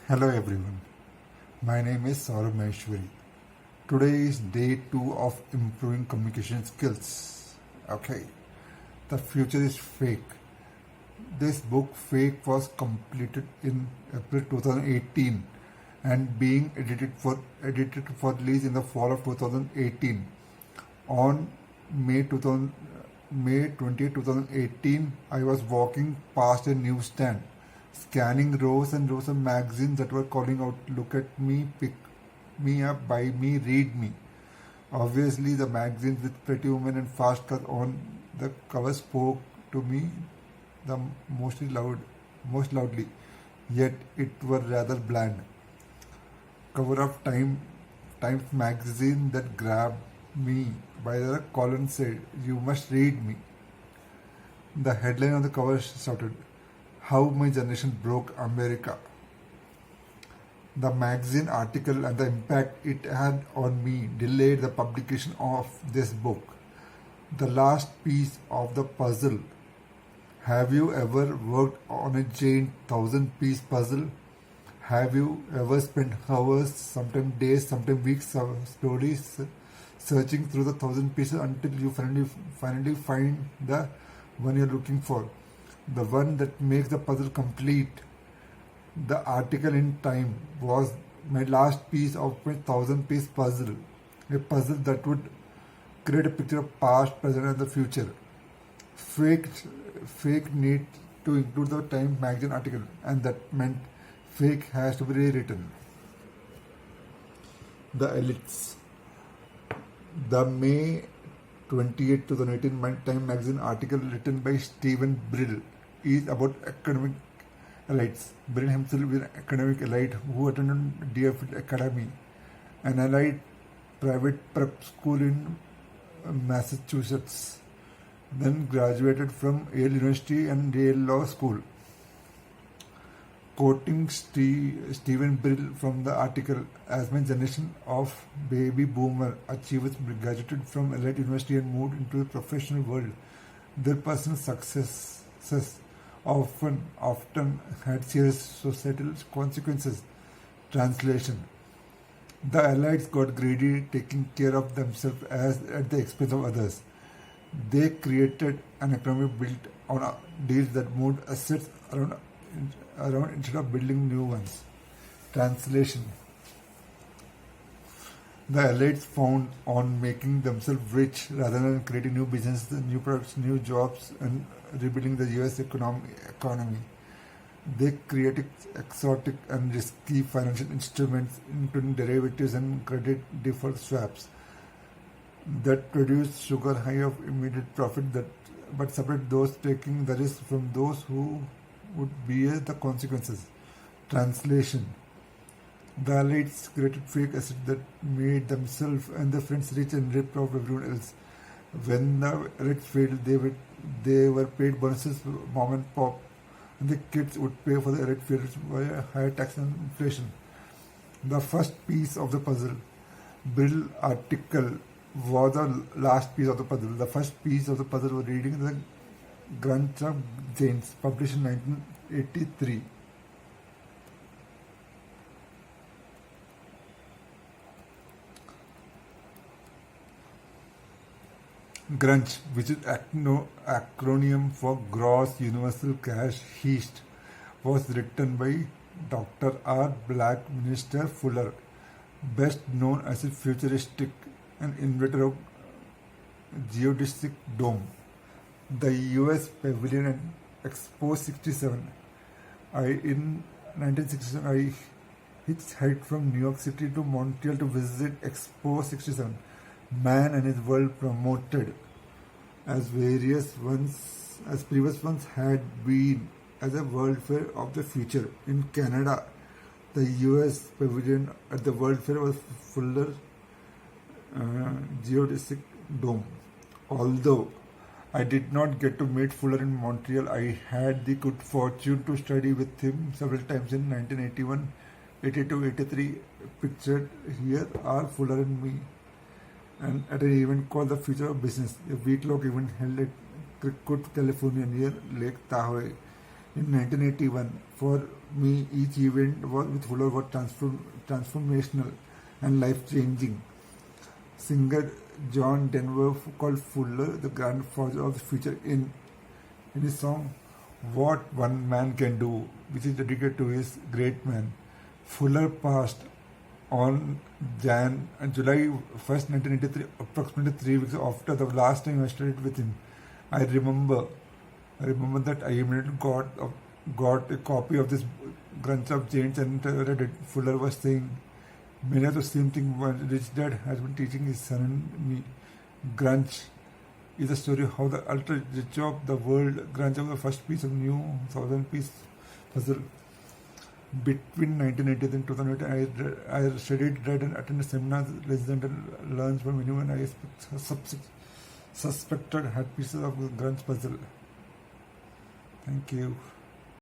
Hello everyone, my name is Saurabh Maheshwari. Today is day 2 of improving communication skills. Okay, the future is fake. This book, Fake, was completed in April 2018 and being edited for release in the fall of 2018. On May 20, 2018, I was walking past a newsstand, scanning rows and rows of magazines that were calling out, "Look at me, pick me up, buy me, read me." Obviously, the magazines with pretty women and fast cars on the cover spoke to me the most loudly, yet it were rather bland. Cover of Times magazine that grabbed me by the collar and said, "You must read me." The headline on the cover shouted, "How My Generation Broke America." The magazine article and the impact it had on me delayed the publication of this book. The last piece of the puzzle. Have you ever worked on a giant 1,000-piece puzzle? Have you ever spent hours, sometimes days, sometimes weeks, slowly searching through the 1,000 pieces until you finally find the one you're looking for, the one that makes the puzzle complete? The article in Time was my last piece of my 1,000-piece puzzle, a puzzle that would create a picture of past, present, and the future. Fake need to include the Time magazine article, and that meant fake has to be rewritten. The elites. The May 28, 2018 Time magazine article written by Stephen Brill is about academic elites. Brill himself is an academic elite who attended Deerfield Academy, an elite private prep school in Massachusetts, then graduated from Yale University and Yale Law School. Quoting Stephen Brill from the article, "As my generation of baby boomer achievers graduated from elite university and moved into the professional world, their personal successes often had serious societal consequences." Translation: the elites got greedy, taking care of themselves at the expense of others. They created an economy built on deals that moved assets around instead of building new ones. Translation: the elites found on making themselves rich rather than creating new businesses, new products, new jobs, and rebuilding the US economy. They created exotic and risky financial instruments, including derivatives and credit default swaps, that produced sugar high of immediate profit but separate those taking the risk from those who would bear the consequences. Translation: the elites created fake assets that made themselves and their friends rich and ripped off everyone else. When the elites failed, they were paid bonuses, mom and pop, and the kids would pay for the elite failures via higher tax and inflation. The first piece of the puzzle. Brill article was the last piece of the puzzle. The first piece of the puzzle was reading the Grunts of Giants, published in 1983. Grunge, which is acronym for Gross Universal Cash Heist, was written by Dr. R. Buckminster Fuller, best known as a futuristic and inventor of geodesic dome. The US Pavilion and Expo 67. In 1967, I hitchhiked from New York City to Montreal to visit Expo 67. Man and his world promoted as previous ones had been as a World Fair of the future. In Canada, the US Pavilion at the World Fair was Fuller geodesic dome. Although I did not get to meet Fuller in Montreal, I had the good fortune to study with him several times in 1981, 82, 83. Pictured here are Fuller and me, and at an event called The Future of Business, a week-long event held at Kirkwood, California, near Lake Tahoe. In 1981, for me, each event was with Fuller was transformational and life-changing. Singer John Denver called Fuller the grandfather of the future in his song "What One Man Can Do," which is dedicated to his great man. Fuller passed on July 1st, 1983, approximately 3 weeks after the last time I studied with him. I remember I remember that I immediately got a copy of this Grunts of Giants and read it. Fuller was saying many of the same thing what Rich Dad has been teaching his son and me. Grunge is a story of how the ultra rich of the world grunge of the first piece of new 1,000 piece puzzle. Between 1980 and 2008, I studied, read, and attended seminars, listened, and learned from anyone I suspected had pieces of grunge puzzle. Thank you.